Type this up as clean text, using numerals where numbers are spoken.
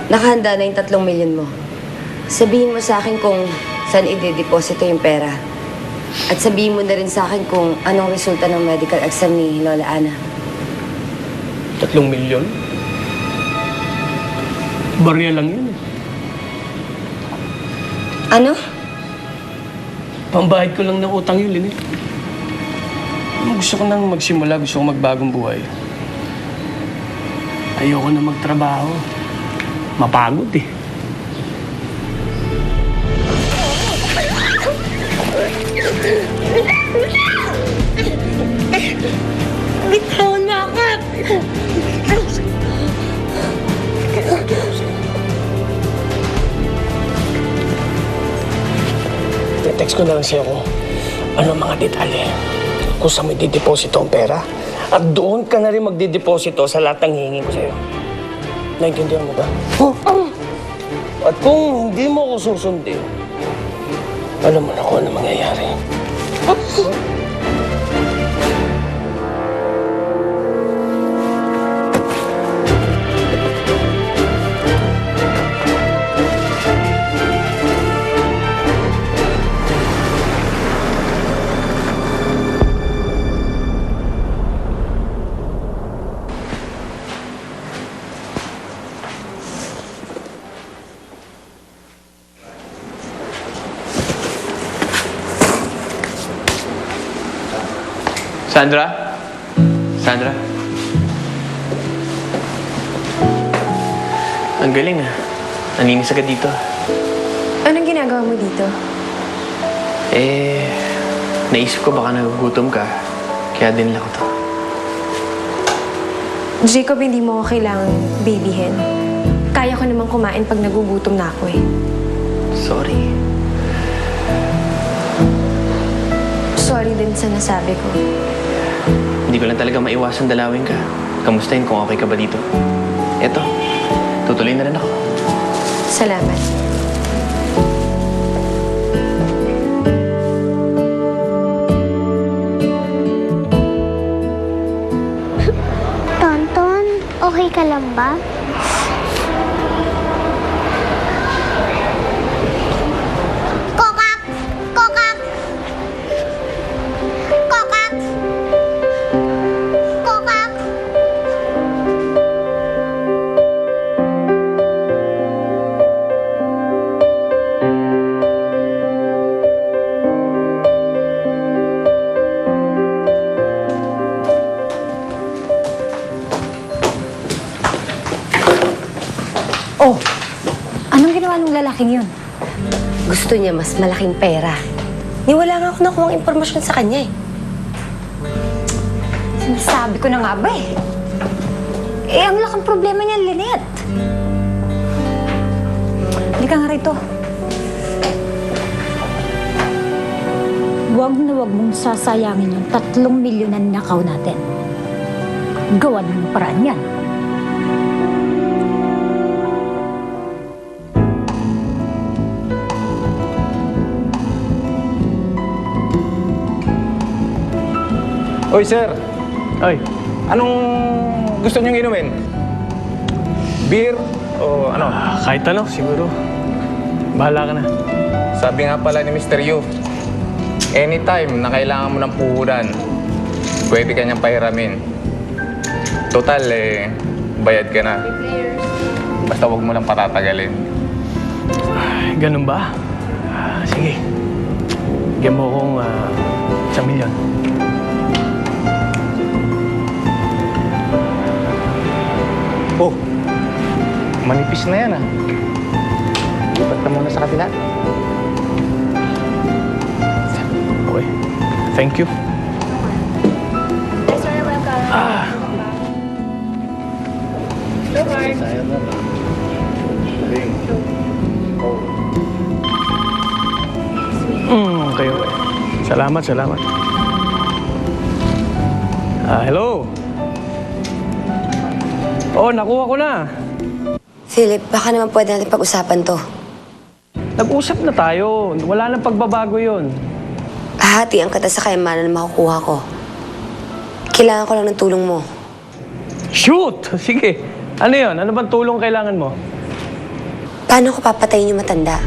Nakahanda na yung 3 milyon mo. Sabihin mo sa akin kung saan i-deposito yung pera. At sabihin mo na rin sa akin kung anong resulta ng medical exam ni Lola Ana. 3 milyon? Barya lang yun eh. Ano? Pambahid ko lang ng utang yun, Lynette. Gusto ko nang magsimula, gusto ko magbagong buhay. Ayoko na magtrabaho. Mapagod eh. Bitaw na ka! Text ko na lang sa'yo kung ano ang mga detalye. Kung saan may dideposito ang pera. At doon ka na rin magdideposito sa lahat ng hingin ko sa'yo. Naintindihan mo ba? At kung hindi mo ako susundin, alam mo na kung ano mangyayari. Sandra? Sandra? Ang galing ah. Naninis agad dito. Anong ginagawa mo dito? Naisip ko baka nagugutom ka. Kaya din lang ako to. Jacob, hindi mo ako kailangang babyhin. Kaya ko namang kumain pag nagugutom na ako eh. Sorry. Sorry din sa nasabi ko. Hindi ko lang talaga maiwasan dalawin ka. Kamustahin kung okay ka ba dito. Eto, tutuloy na rin ako. Salamat. Tonton, okay ka lang ba? Kokak! Kokak! Kokak! Kokak! Oh, anong ginawa ng lalaking yun? Gusto niya mas malaking pera. Wala nga ako nakuha impormasyon sa kanya eh. Sinasabi ko na nga ba eh. Ang laking problema niyan, Lynette. Halika nga rito. Huwag na huwag mong sasayangin yung 3 milyon na ninakaw natin. Gawan mo ng paraan yan. Oy, sir. Ay, Anong gusto niyong inumin? Beer o ano? kahit ano, siguro. Bahala ka na. Sabi nga pala ni Mr. Yu, anytime na kailangan mo ng puhunan, pwede ka niyang pahiramin. Total, bayad ka na. Basta huwag mo lang patatagalin. Ay, ganun ba? Sige. Bigyan mo akong 1 milyon. Oh, manipis na yan ah. Lipat ka muna sa kabila. Okay. Thank you. Okay, okay. Salamat, salamat. Hello? Oh, nakuha ko na. Philip, baka naman pwede natin pag-usapan to. Nag-usap na tayo. Wala nang pagbabago yun. Hahatian kita sa kayamanan na makukuha ko. Kailangan ko lang ng tulong mo. Shoot! Sige. Ano yun? Ano bang tulong kailangan mo? Paano ko papatayin yung matanda?